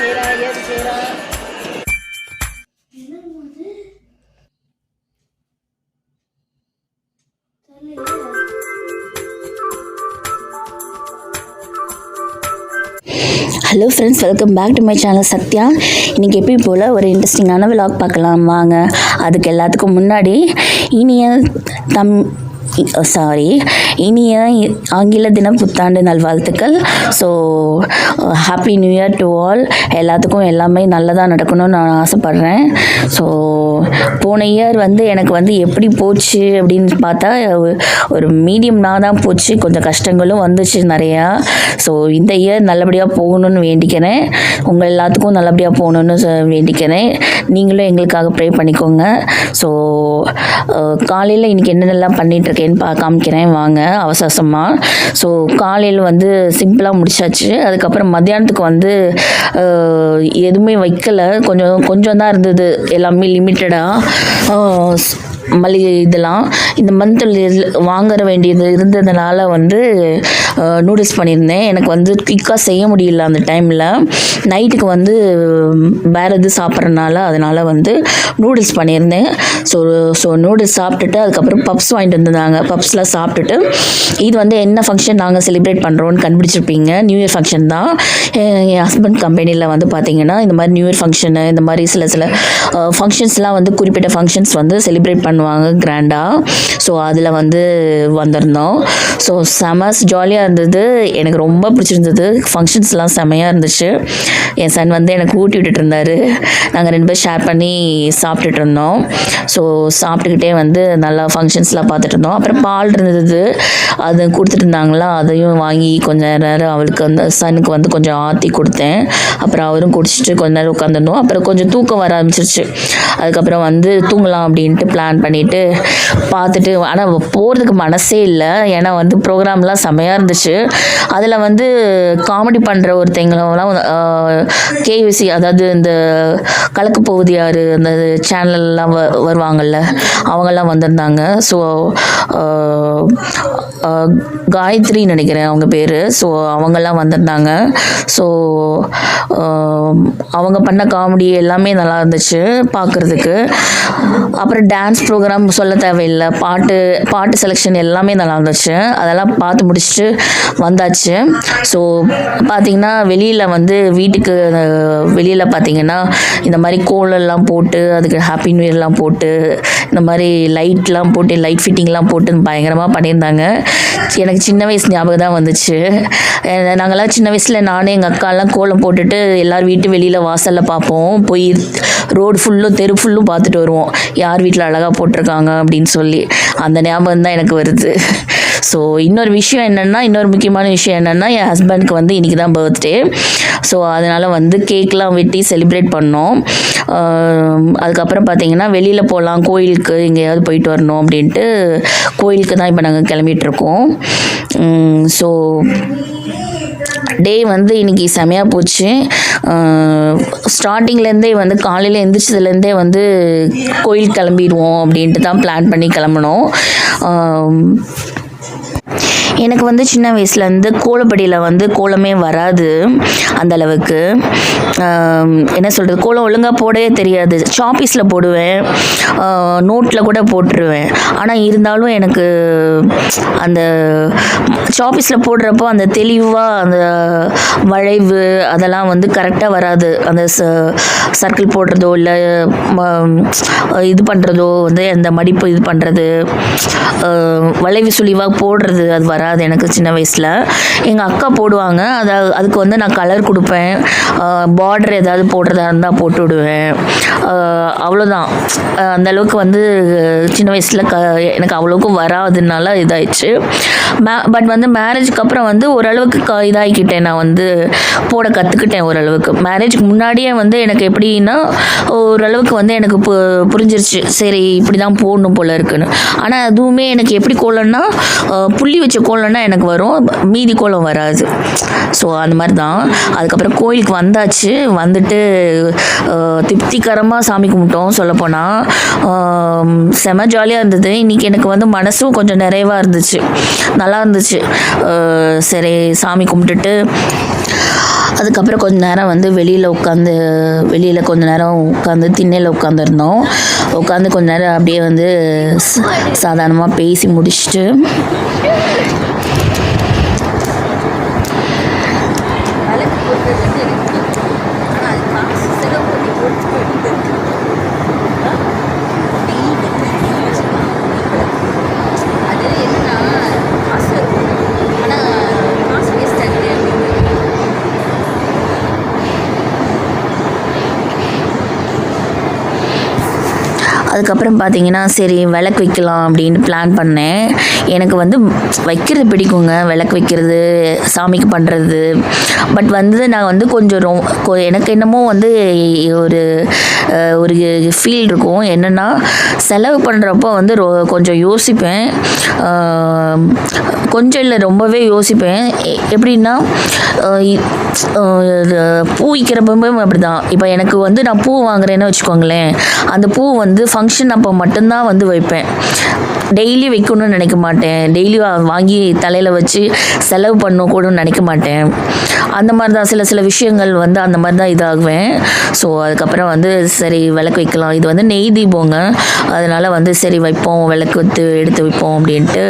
Hello friends, welcome back to my channel Sathya. இன்றைக்கி எப்பயும் போல் ஒரு இன்ட்ரெஸ்டிங்கான விலாக் பார்க்கலாம் வாங்க. அதுக்கு எல்லாத்துக்கும் முன்னாடி இனிய ஆங்கில தின புத்தாண்டு நல்வாழ்த்துக்கள். So happy new year to all. எல்லாத்துக்கும் எல்லாமே நல்லதாக நடக்கணும்னு நான் ஆசைப்பட்றேன். ஸோ போன இயர் எனக்கு எப்படி போச்சு அப்படின்னு பார்த்தா ஒரு மீடியம்னாக தான் போச்சு. கொஞ்சம் கஷ்டங்களும் வந்துச்சு நிறையா. ஸோ இந்த இயர் நல்லபடியாக போகணும்னு வேண்டிக்கிறேன். உங்கள் எல்லாத்துக்கும் நல்லபடியாக போகணுன்னு வேண்டிக்கிறேன். நீங்களும் எங்களுக்காக ப்ரே பண்ணிக்கோங்க. ஸோ காலையில் இன்றைக்கி என்னென்னலாம் பண்ணிகிட்ருக்கேன்னு காமிக்கிறேன் வாங்க அவசரமாக. ஸோ காலையில் சிம்பிளாக முடிச்சாச்சு. அதுக்கப்புறம் மத்தியானத்துக்கு எதுவுமே வைக்கலை. கொஞ்சம் தான் இருந்தது, எல்லாமே லிமிட்டடாக. மளிகை இதெல்லாம் இந்த மந்தில் வாங்குற வேண்டியது இருந்ததுனால நூடுல்ஸ் பண்ணியிருந்தேன். எனக்கு குயிக்காக செய்ய முடியல அந்த டைமில். நைட்டுக்கு வேறு எது சாப்பிட்றதுனால அதனால் நூடுல்ஸ் பண்ணியிருந்தேன். ஸோ நூடுல்ஸ் சாப்பிட்டுட்டு அதுக்கப்புறம் பப்ஸ் வாங்கிட்டு வந்திருந்தாங்க. பப்ஸ்லாம் சாப்பிட்டுட்டு இது என்ன ஃபங்க்ஷன் நாங்கள் செலிப்ரேட் பண்ணுறோன்னு கண்டுபிடிச்சிருப்பீங்க. நியூ இயர் ஃபங்க்ஷன் தான். என் ஹஸ்பண்ட் கம்பெனியில் பார்த்தீங்கன்னா இந்த மாதிரி நியூ இயர் ஃபங்க்ஷனு, இந்த மாதிரி சில ஃபங்க்ஷன்ஸ்லாம் குறிப்பிட்ட ஃபங்க்ஷன்ஸ் செலிப்ரேட் பண்ணுவாங்க கிராண்டாக. ஸோ அதில் வந்திருந்தோம். ஸோ செம ஜாலியாக இருந்தது. எனக்கு ரொம்ப பிடிச்சிருந்தது. ஃபங்க்ஷன்ஸ்லாம் செமையாக இருந்துச்சு. என் சன் எனக்கு ஊட்டி விட்டுட்டு இருந்தார். நாங்கள் 2 பேர் ஷேர் பண்ணி சாப்பிட்டுட்டு இருந்தோம். ஸோ சாப்பிட்டுக்கிட்டே நல்லா ஃபங்க்ஷன்ஸ்லாம் பார்த்துட்டு இருந்தோம். அப்புறம் பால் இருந்தது, அது கொடுத்துட்டு இருந்தாங்களா, அதையும் வாங்கி கொஞ்சம் நேரம் அவளுக்கு சனுக்கு கொஞ்சம் ஆற்றி கொடுத்தேன். அப்புறம் அவரும் குடிச்சிட்டு கொஞ்ச நேரம் உட்காந்துருந்தோம். அப்புறம் கொஞ்சம் தூக்கம் வர ஆரம்பிச்சிருச்சு. அதுக்கப்புறம் தூங்கலாம் அப்படின்ட்டு பிளான் பண்ணிவிட்டு பார்த்துட்டு, ஆனால் போகிறதுக்கு மனசே இல்லை. ஏன்னா ப்ரோக்ராம்லாம் செமையாக இருந்துச்சு. அதில் காமெடி பண்ணுற ஒருத்தவங்களாம் கேவிசி, அதாவது இந்த கலக்கு போகுது யார் அந்த சேனல்லாம் வருவாங்கள்ல, அவங்கெல்லாம் வந்திருந்தாங்க. ஸோ காயத்ரி நினைக்கிறேன் அவங்க பேர். ஸோ அவங்கெல்லாம் வந்திருந்தாங்க. ஸோ அவங்க பண்ண காமெடி எல்லாமே நல்லா இருந்துச்சு பார்க்குறதுக்கு. அப்புறம் டான்ஸ் ப்ரோக்ராம் சொல்ல தேவையில்லை. பாட்டு செலெக்ஷன் எல்லாமே நல்லா இருந்துச்சு. அதெல்லாம் பார்த்து முடிச்சுட்டு வந்தாச்சு. ஸோ பார்த்திங்கன்னா வெளியில் வீட்டுக்கு வெளியில் பார்த்திங்கன்னா இந்த மாதிரி கோலெல்லாம் போட்டு, அதுக்கு ஹாப்பி நியூ இயர்லாம் போட்டு, இந்த மாதிரி லைட்லாம் போட்டு, லைட் ஃபிட்டிங்லாம் போட்டு பயங்கரமாக பண்ணியிருந்தாங்க. எனக்கு சின்ன வயசு ஞாபகம் தான் வந்துச்சு. நாங்கள்லாம் சின்ன வயசில் நானே எங்கள் அக்காலாம் கோலம் போட்டுட்டு எல்லோரும் வீட்டு வெளியில் வாசலில் பார்ப்போம். போய் ரோடு ஃபுல்லும் தெரு ஃபுல்லும் பார்த்துட்டு வருவோம், யார் வீட்டில் அழகாக போட்டிருக்காங்க அப்படின்னு சொல்லி. அந்த ஞாபகம் தான் எனக்கு வருது. ஸோ இன்னொரு முக்கியமான விஷயம் என்னென்னா, என் ஹஸ்பண்டுக்கு இன்றைக்கி தான் பர்த்டே. ஸோ அதனால் கேக்லாம் வெட்டி செலிப்ரேட் பண்ணோம். அதுக்கப்புறம் பார்த்திங்கன்னா வெளியில் போகலாம், கோயிலுக்கு எங்கேயாவது போயிட்டு வரணும் அப்படின்ட்டு கோயிலுக்கு தான் இப்போ நாங்கள் கிளம்பிகிட்ருக்கோம். ஸோ டே இன்றைக்கி செமையாக போச்சு. ஸ்டார்டிங்லேருந்தே காலையில் எழுந்திரிச்சதுலேருந்தே கோயில் கிளம்பிடுவோம் அப்படின்ட்டு தான் பிளான் பண்ணி கிளம்பினோம். எனக்கு சின்ன வயசுலேருந்து கோலப்படியில் கோலமே வராது அந்த அளவுக்கு. என்ன சொல்கிறது, கோலம் ஒழுங்காக போடவே தெரியாது. சாப்பீஸில் போடுவேன், நோட்டில் கூட போட்டுருவேன். ஆனால் இருந்தாலும் எனக்கு அந்த சாப்பீஸில் போடுறப்போ அந்த தெளிவாக அந்த வளைவு அதெல்லாம் கரெக்டாக வராது. அந்த சர்க்கிள் போடுறதோ இல்லை இது பண்ணுறதோ அந்த மடிப்பு இது பண்ணுறது, வளைவு சுழிவாக போடுறது அது வராது எனக்கு சின்ன வயசில். எங்கள் அக்கா போடுவாங்க. அதுக்கு நான் கலர் கொடுப்பேன். பார்டர் ஏதாவது போடுறதா இருந்தால் போட்டு விடுவேன். அவ்வளோதான். அந்தளவுக்கு சின்ன வயசில் எனக்கு அவ்வளோக்கும் வராதுனால இதாகிடுச்சு. பட் மேரேஜுக்கு அப்புறம் ஓரளவுக்கு இதாகிக்கிட்டேன். நான் போட கற்றுக்கிட்டேன் ஓரளவுக்கு. மேரேஜுக்கு முன்னாடியே எனக்கு எப்படின்னா ஓரளவுக்கு எனக்கு புரிஞ்சிருச்சு, சரி இப்படி தான் போடணும் போல இருக்குன்னு. ஆனால் அதுவுமே எனக்கு எப்படி கோலம்னா, புள்ளி வச்ச கோலம்னா எனக்கு வரும், மீதி கோலம் வராது. ஸோ அந்த மாதிரி தான். அதுக்கப்புறம் கோயிலுக்கு வந்தாச்சு. வந்துட்டு திருப்திகரமாக சாமி கும்பிட்டோம். சொல்லப்போனால் செம ஜாலியாக இருந்தது. இன்றைக்கி எனக்கு மனசும் கொஞ்சம் நிறைவாக இருந்துச்சு, நல்லா இருந்துச்சு. சரி சாமி கும்பிட்டுட்டு அதுக்கப்புறம் கொஞ்ச நேரம் வந்து வெளியில் கொஞ்ச நேரம் உட்காந்து திண்ணையில் உட்காந்துருந்தோம். உட்காந்து கொஞ்ச நேரம் அப்படியே வந்து சாதாரணமாக பேசி முடிச்சுட்டு அதுக்கப்புறம் பார்த்தீங்கன்னா சரி விளக்கு வைக்கலாம் அப்படின்னு பிளான் பண்ணேன். எனக்கு வந்து வைக்கிறது பிடிக்குங்க, விளக்கு வைக்கிறது, சாமிக்கு பண்ணுறது. பட் வந்து நான் வந்து கொஞ்சம் எனக்கு என்னமோ வந்து ஒரு ஒரு ஃபீல் இருக்கும். என்னென்னா செலவு பண்ணுறப்போ வந்து கொஞ்சம் யோசிப்பேன். கொஞ்சம் இல்லை, ரொம்பவே யோசிப்பேன். எப்படின்னா பூ விற்கிறப்பவும் அப்படி தான். இப்போ எனக்கு வந்து நான் பூ வாங்குறேன்னு வச்சுக்கோங்களேன், அந்த பூ வந்து ஃபங்க்ஷன் அப்போ மட்டும்தான் வந்து வைப்பேன். டெய்லி வைக்கணும்னு நினைக்க மாட்டேன். டெய்லி வாங்கி தலையில் வச்சு செலவு பண்ணணும் கூட நினைக்க மாட்டேன். அந்த மாதிரி தான் சில விஷயங்கள் வந்து அந்த மாதிரி தான் இதாகுவேன். ஸோ அதுக்கப்புறம் வந்து சரி விளக்கு வைக்கலாம், இது வந்து நெய் தீபங்க, அதனால் வந்து சரி வைப்போம், விளக்கு எடுத்து வைப்போம் அப்படின்ட்டு.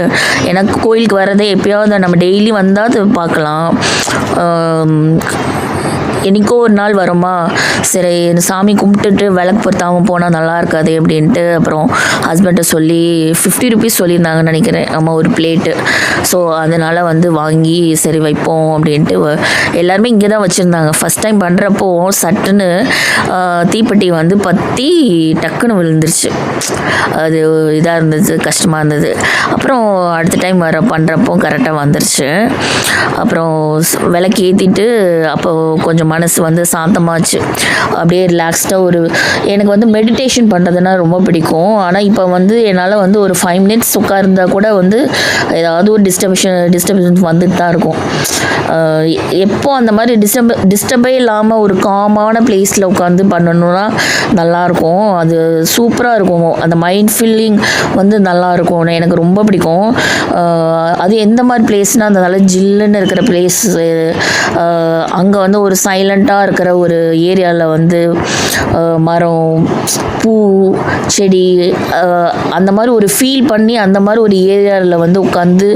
எனக்கு கோயிலுக்கு வர்றதே எப்போயாவது நம்ம டெய்லி வந்தால் அது பார்க்கலாம். என்றைக்கோ ஒரு நாள் வருமா, சரி சாமி கும்பிட்டுட்டு விளக்கு பொருத்தாமல் போனால் நல்லா இருக்காது அப்படின்ட்டு அப்புறம் ஹஸ்பண்ட்டை சொல்லி 50 ருபீஸ் சொல்லியிருந்தாங்கன்னு நினைக்கிறேன், நம்ம ஒரு பிளேட்டு. ஸோ அதனால் வந்து வாங்கி சரி வைப்போம் அப்படின்ட்டு எல்லாருமே இங்கே தான் வச்சுருந்தாங்க. ஃபஸ்ட் டைம் பண்ணுறப்போ சட்டுன்னு தீப்பெட்டி வந்து பற்றி டக்குன்னு விழுந்துருச்சு. அது இதாக இருந்தது, கஷ்டமாக இருந்தது. அப்புறம் அடுத்த டைம் பண்ணுறப்போ கரெக்டாக வந்துருச்சு. அப்புறம் விளக்கு ஏற்றிட்டு அப்போ கொஞ்சம் மனசு வந்து சாந்தமாச்சு. அப்படியே ரிலாக்ஸ்டாக எனக்கு வந்து மெடிடேஷன் பண்ணுறதுனா ரொம்ப பிடிக்கும். ஆனால் இப்போ வந்து என்னால் வந்து ஒரு 5 மினிட்ஸ் உட்கார்ந்தா கூட வந்து ஏதாவது ஒரு டிஸ்டர்பன்ஸ் வந்துட்டு தான் இருக்கும். எப்போ அந்த மாதிரி டிஸ்டர்பே இல்லாமல் ஒரு காமான பிளேஸில் உட்காந்து பண்ணணுன்னா நல்லாயிருக்கும். அது சூப்பராக இருக்கும். அந்த மைண்ட் ஃபீலிங் வந்து நல்லாயிருக்கும். எனக்கு ரொம்ப பிடிக்கும். அது எந்த மாதிரி பிளேஸ்னால் அந்த நல்லா ஜில்லுன்னு இருக்கிற பிளேஸ், அங்கே வந்து ஒரு சைலண்ட்டாக இருக்கிற ஒரு ஏரியாவில் வந்து மரம், பூ, செடி, அந்த மாதிரி ஒரு ஃபீல் பண்ணி அந்த மாதிரி ஒரு ஏரியாவில் வந்து உட்காந்து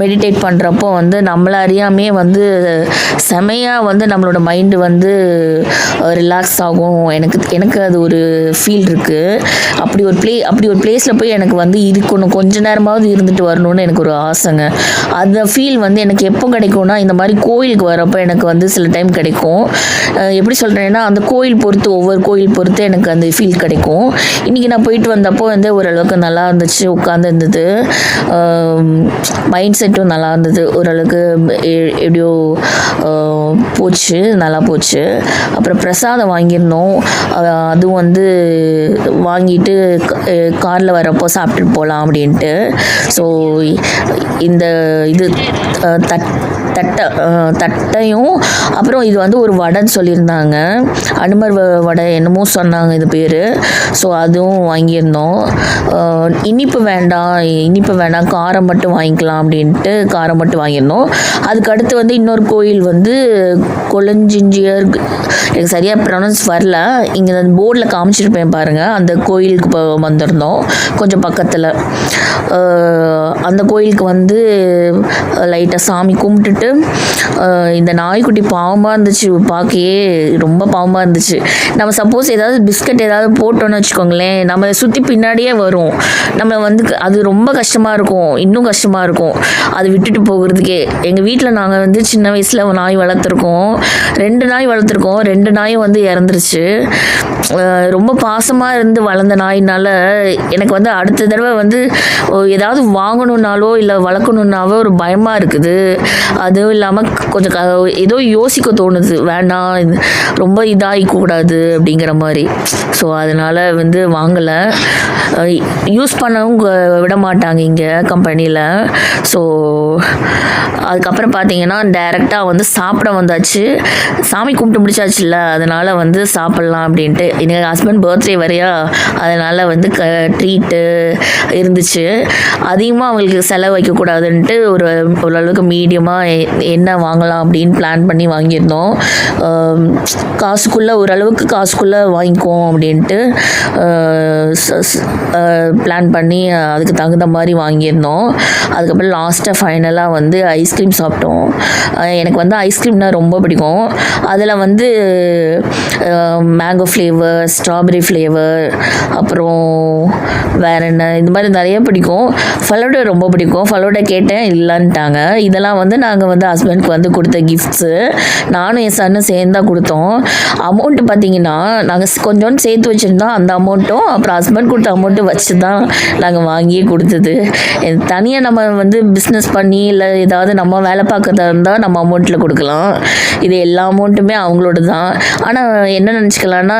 மெடிடேட் பண்ணுறப்போ வந்து நம்மளை அறியாமே வந்து செமையாக வந்து நம்மளோட மைண்டு வந்து ரிலாக்ஸ் ஆகும். எனக்கு அது ஒரு ஃபீல் இருக்குது. அப்படி ஒரு பிளேஸில் போய் எனக்கு வந்து இருக்கணும், கொஞ்ச நேரமாவது இருந்துட்டு வரணும்னு எனக்கு ஒரு ஆசைங்க. அந்த ஃபீல் வந்து எனக்கு எப்போ கிடைக்கும்னா இந்த மாதிரி கோயிலுக்கு வரப்போ எனக்கு வந்து சில டைம் கிடைக்கும். எப்படி சொல்கிறேன்னா அந்த ஒவ்வொரு கோயில் பொறுத்து எனக்கு அந்த ஃபீல் கிடைக்கும். இன்றைக்கி நான் போயிட்டு வந்தப்போ வந்து ஓரளவுக்கு நல்லா இருந்துச்சு, உட்காந்து இருந்தது. மைண்ட் செட்டும் நல்லா இருந்தது, ஓரளவுக்கு எப்படியோ போச்சு, நல்லா போச்சு. அப்புறம் பிரசாதம் வாங்கியிருந்தோம். அதுவும் வந்து வாங்கிட்டு காரில் வரப்போ சாப்பிட்டுட்டு போகலாம் அப்படின்ட்டு. ஸோ இந்த இது தட்டையும் அப்புறம் இது வந்து ஒரு வடைன்னு சொல்லியிருந்தாங்க, அனுமர் வடை என்னமோ சொன்னாங்க இது பேர். ஸோ அதுவும் வாங்கியிருந்தோம். இனிப்பு வேண்டாம் காரம் மட்டும் வாங்கிக்கலாம் அப்படின்ட்டு காரம் மட்டும் வாங்கியிருந்தோம். அதுக்கடுத்து வந்து இன்னொரு கோயில் வந்து கொளஞ்சிஞ்சியர், எனக்கு சரியாக ப்ரொனவுன்ஸ் வரல, இங்கே அந்த போர்டில் காமிச்சிருப்பேன் பாருங்கள், அந்த கோயிலுக்கு வந்திருந்தோம். கொஞ்சம் பக்கத்தில் அந்த கோயிலுக்கு வந்து லைட்டாக சாமி கும்பிட்டுட்டு, இந்த நாய்க்குட்டி பாவமாக இருந்துச்சு, பார்க்கையே ரொம்ப பாவமாக இருந்துச்சு. நம்ம சப்போஸ் ஏதாவது பிஸ்கட் ஏதாவது போட்டோன்னு வச்சுக்கோங்களேன், நம்ம சுற்றி பின்னாடியே வரும். நம்ம வந்து அது ரொம்ப கஷ்டமாக இருக்கும், இன்னும் கஷ்டமாக இருக்கும் அது விட்டுட்டு போகிறதுக்கே. எங்கள் வீட்டில் நாங்கள் வந்து சின்ன வயசில் நாய் வளர்த்துருக்கோம், 2 நாய் வளர்த்துருக்கோம். 2 நாயும் வந்து இறந்துருச்சு. ரொம்ப பாசமாக இருந்து வளர்ந்த நாயினால எனக்கு வந்து அடுத்த தடவை வந்து ஏதாவது வாங்கணுன்னாலோ இல்லை வளர்க்கணுன்னாவோ ஒரு பயமாக இருக்குது. அதுவும் இல்லாமல் கொஞ்சம் ஏதோ யோசிக்க தோணுது, வேண்டாம் ரொம்ப இதாகிக்கூடாது அப்படிங்கிற மாதிரி. ஸோ அதனால் வந்து வாங்கலை. யூஸ் பண்ணவும் விட மாட்டாங்க இங்கே கம்பெனியில். ஸோ அதுக்கப்புறம் பார்த்தீங்கன்னா டைரெக்டாக வந்து சாப்பிட வந்தாச்சு. சாமி கும்பிட்டு முடிச்சாச்சுல, இருக்குல்ல, அதனால் வந்து சாப்பிட்லாம் அப்படின்ட்டு. எங்கள் ஹஸ்பண்ட் பர்த்டே வரையா, அதனால் வந்து ட்ரீட்டு இருந்துச்சு. அதிகமாக அவங்களுக்கு செலவு வைக்கக்கூடாதுன்ட்டு ஓரளவுக்கு மீடியமாக என்ன வாங்கலாம் அப்படின்னு பிளான் பண்ணி வாங்கியிருந்தோம். ஓரளவுக்கு காசுக்குள்ளே வாங்கிக்குவோம் அப்படின்ட்டு பிளான் பண்ணி அதுக்கு தகுந்த மாதிரி வாங்கியிருந்தோம். அதுக்கப்புறம் லாஸ்ட்டாக ஃபைனலாக வந்து ஐஸ்கிரீம் சாப்பிட்டோம். எனக்கு வந்து ஐஸ்கிரீம்னால் ரொம்ப பிடிக்கும். அதில் வந்து மேங்கோ ஃப்ளேவர், ஸ்ட்ராபெரி ஃப்ளேவர், அப்புறம் வேறு என்ன, இந்த மாதிரி நிறைய பிடிக்கும். ஃபலூடா ரொம்ப பிடிக்கும். ஃபலூடா கேட்டேன், இல்லைன்ட்டாங்க. இதெல்லாம் வந்து நாங்கள் வந்து ஹஸ்பண்ட்க்கு வந்து கொடுத்த கிஃப்ட்ஸு. நானும் என் சன்னும் சேர்ந்து தான் கொடுத்தோம். அமௌண்ட்டு பார்த்தீங்கன்னா நாங்கள் கொஞ்சோண்டு சேர்த்து வச்சுருந்தோம். அந்த அமௌண்ட்டும் அப்புறம் ஹஸ்பண்ட் கொடுத்த அமௌண்ட்டும் வச்சு தான் நாங்கள் வாங்கியே கொடுத்தது. தனியாக நம்ம வந்து பிஸ்னஸ் பண்ணி இல்லை ஏதாவது நம்ம வேலை பார்க்கறதா இருந்தால் நம்ம அமௌண்ட்டில் கொடுக்கலாம். இது எல்லா அமௌண்ட்டுமே அவங்களோட தான். ஆனால் என்ன நினச்சிக்கலான்னா,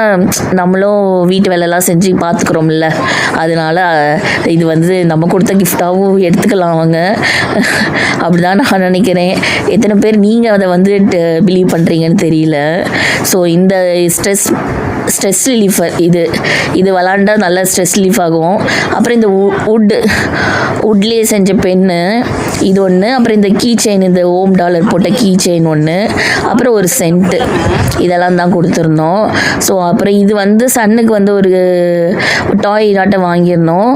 நம்மளும் வீட்டு வேலையெல்லாம் செஞ்சு பார்த்துக்குறோம்ல, அதனால இது வந்து நம்ம கொடுத்த கிஃப்டாகவும் எடுத்துக்கலாம் அவங்க. அப்படி தான் நான் நினைக்கிறேன். எத்தனை பேர் நீங்கள் அதை வந்து பிலீவ் பண்ணுறீங்கன்னு தெரியல. ஸோ இந்த ஸ்ட்ரெஸ் ரிலீஃபர் இது விளாண்டா நல்லா ஸ்ட்ரெஸ் ரிலீஃப் ஆகும். அப்புறம் இந்த வுட்லேயே செஞ்ச பென்னு இது ஒன்று, அப்புறம் இந்த கீ செயின், இந்த ஓம் டாலர் போட்ட கீ செயின் ஒன்று, அப்புறம் ஒரு சென்ட்டு, இதெல்லாம் தான் கொடுத்துருந்தோம். ஸோ அப்புறம் இது வந்து சன்னுக்கு வந்து ஒரு டாய் நாட்டை வாங்கியிருந்தோம்.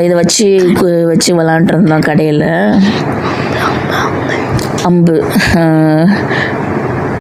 இதை வச்சு விளாண்டுருந்தோம் கடையில். அம்பு